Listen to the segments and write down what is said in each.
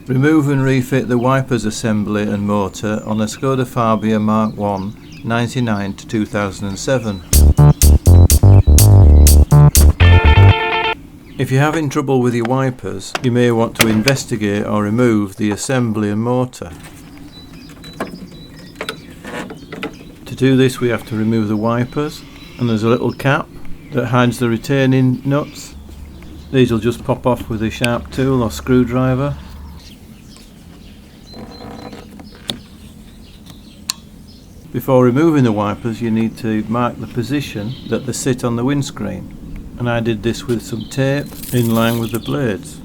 Remove and refit the wipers assembly and motor on a Skoda Fabia MK1 99 to 2007. If you're having trouble with your wipers, you may want to investigate or remove the assembly and motor. To do this, we have to remove the wipers, and there's a little cap that hides the retaining nuts. These will just pop off with a sharp tool or screwdriver. Before removing the wipers, you need to mark the position that they sit on the windscreen, and I did this with some tape in line with the blades.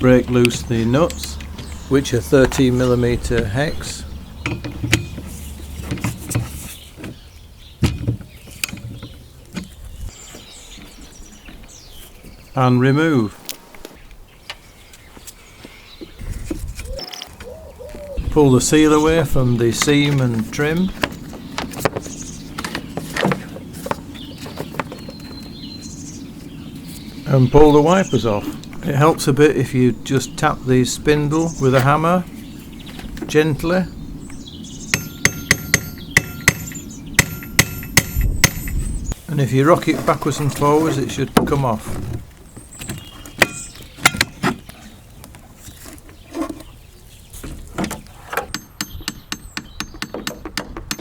Break loose the nuts, which are 13mm hex. And remove. Pull the seal away from the seam and trim. And pull the wipers off. It helps a bit if you just tap the spindle with a hammer gently. And if you rock it backwards and forwards, it should come off.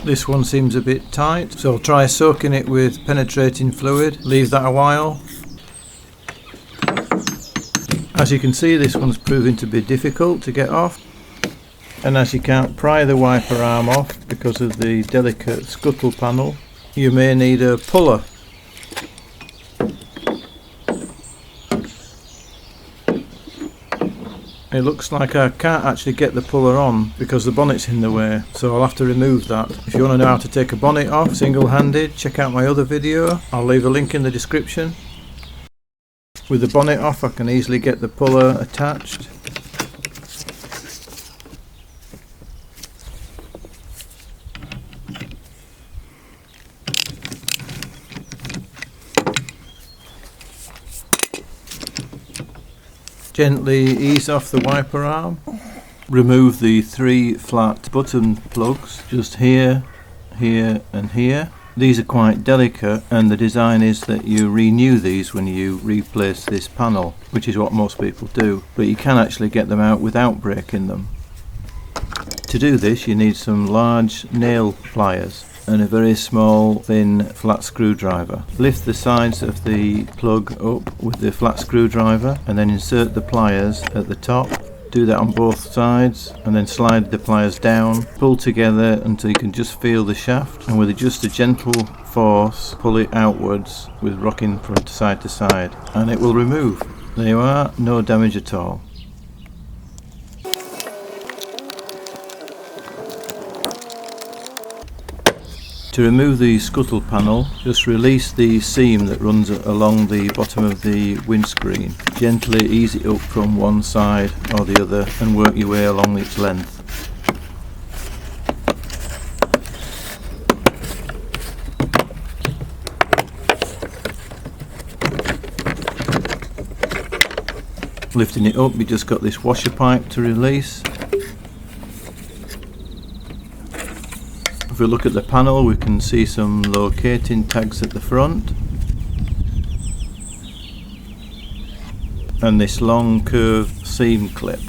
This one seems a bit tight, so try soaking it with penetrating fluid. Leave that a while. As you can see, this one's proving to be difficult to get off, and as you can't pry the wiper arm off because of the delicate scuttle panel, you may need a puller. It looks like I can't actually get the puller on because the bonnet's in the way, so I'll have to remove that. If you want to know how to take a bonnet off single-handed, check out my other video. I'll leave a link in the description. With the bonnet off, I can easily get the puller attached. Gently ease off the wiper arm. Remove the 3 flat button plugs, just here, here and here. These are quite delicate, and the design is that you renew these when you replace this panel, which is what most people do, but you can actually get them out without breaking them. To do this, you need some large nail pliers and a very small thin flat screwdriver. Lift the sides of the plug up with the flat screwdriver and then insert the pliers at the top. Do that on both sides and then slide the pliers down. Pull together until you can just feel the shaft, and with just a gentle force pull it outwards with rocking from side to side, and it will remove. There you are, no damage at all. To remove the scuttle panel, just release the seam that runs along the bottom of the windscreen. Gently ease it up from one side or the other and work your way along its length. Lifting it up, you just got this washer pipe to release. If we look at the panel, we can see some locating tags at the front and this long curved seam clip.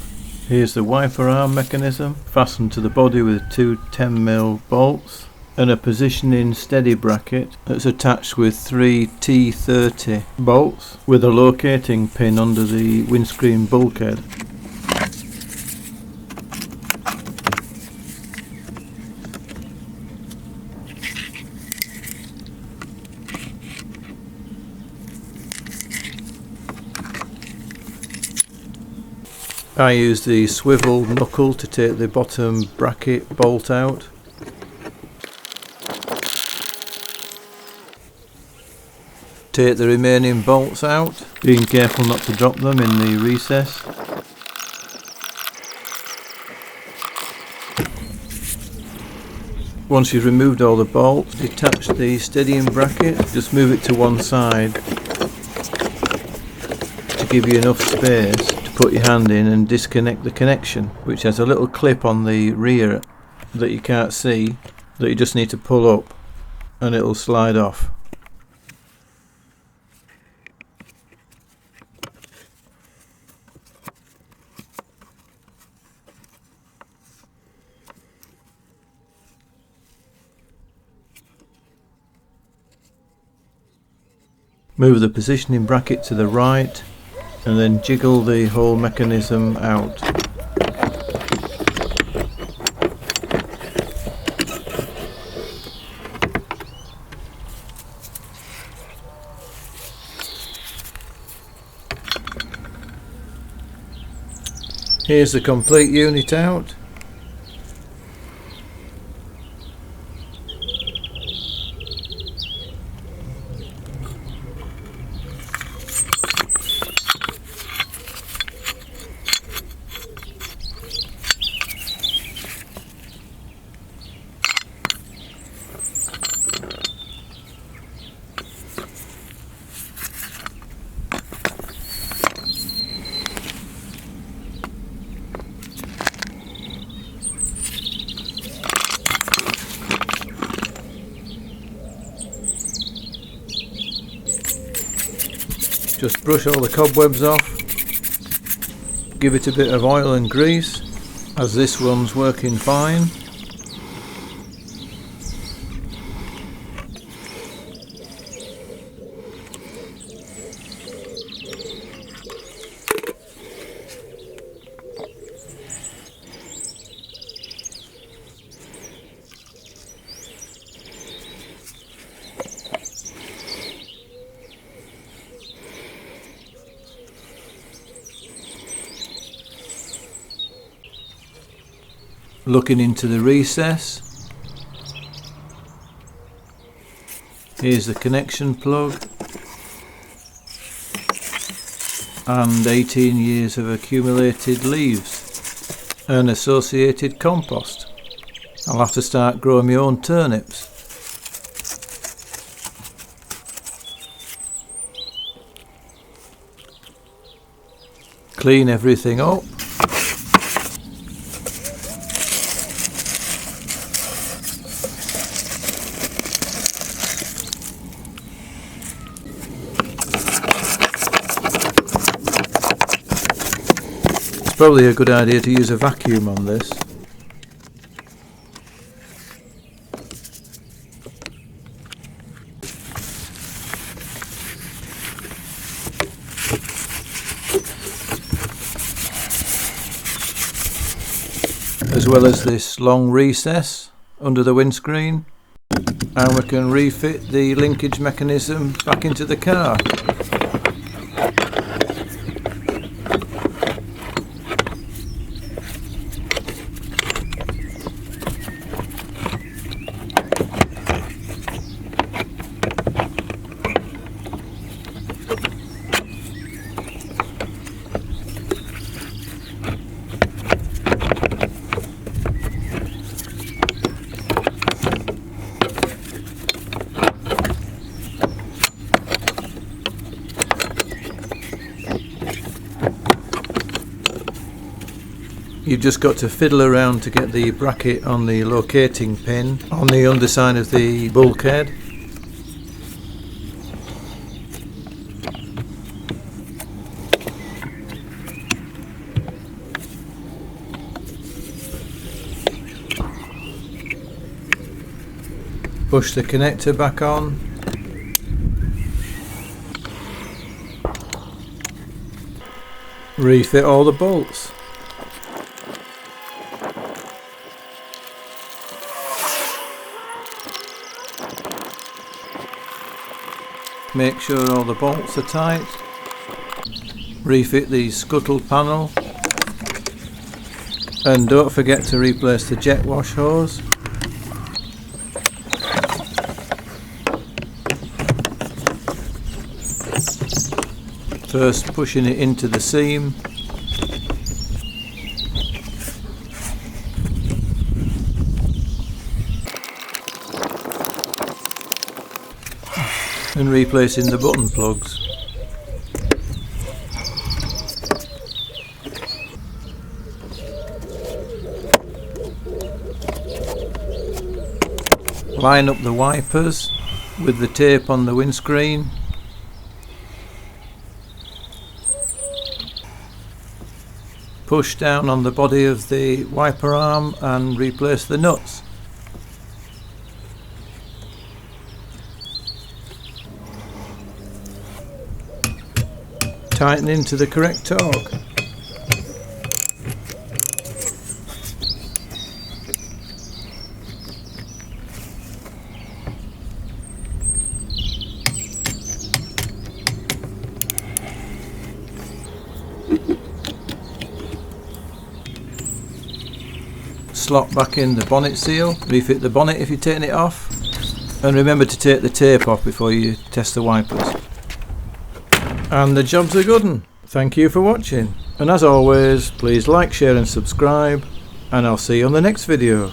Here's the wiper arm mechanism, fastened to the body with 2 10mm bolts, and a positioning steady bracket that's attached with 3 T30 bolts with a locating pin under the windscreen bulkhead. I use the swivel knuckle to take the bottom bracket bolt out. Take the remaining bolts out, being careful not to drop them in the recess. Once you've removed all the bolts, detach the steadying bracket, just move it to one side give you enough space to put your hand in and disconnect the connection, which has a little clip on the rear that you can't see, that you just need to pull up and it'll slide off. Move the positioning bracket to the right and then jiggle the whole mechanism out. Here's the complete unit out. Just brush all the cobwebs off, give it a bit of oil and grease, as this one's working fine. Looking into the recess, here's the connection plug and 18 years of accumulated leaves and associated compost. I'll have to start growing my own turnips. Clean everything up. Probably a good idea to use a vacuum on this. As well as this long recess under the windscreen, and we can refit the linkage mechanism back into the car. You've just got to fiddle around to get the bracket on the locating pin on the underside of the bulkhead. Push the connector back on. Refit all the bolts. Make sure all the bolts are tight. Refit the scuttle panel. And don't forget to replace the jet wash hose. First pushing it into the seam. And replacing the button plugs. Line up the wipers with the tape on the windscreen. Push down on the body of the wiper arm and replace the nuts. Tighten into the correct torque. Slot back in the bonnet seal, refit the bonnet if you're taking it off, and remember to take the tape off before you test the wipers. And the job's a good one. Thank you for watching, and as always, please like, share and subscribe, and I'll see you on the next video.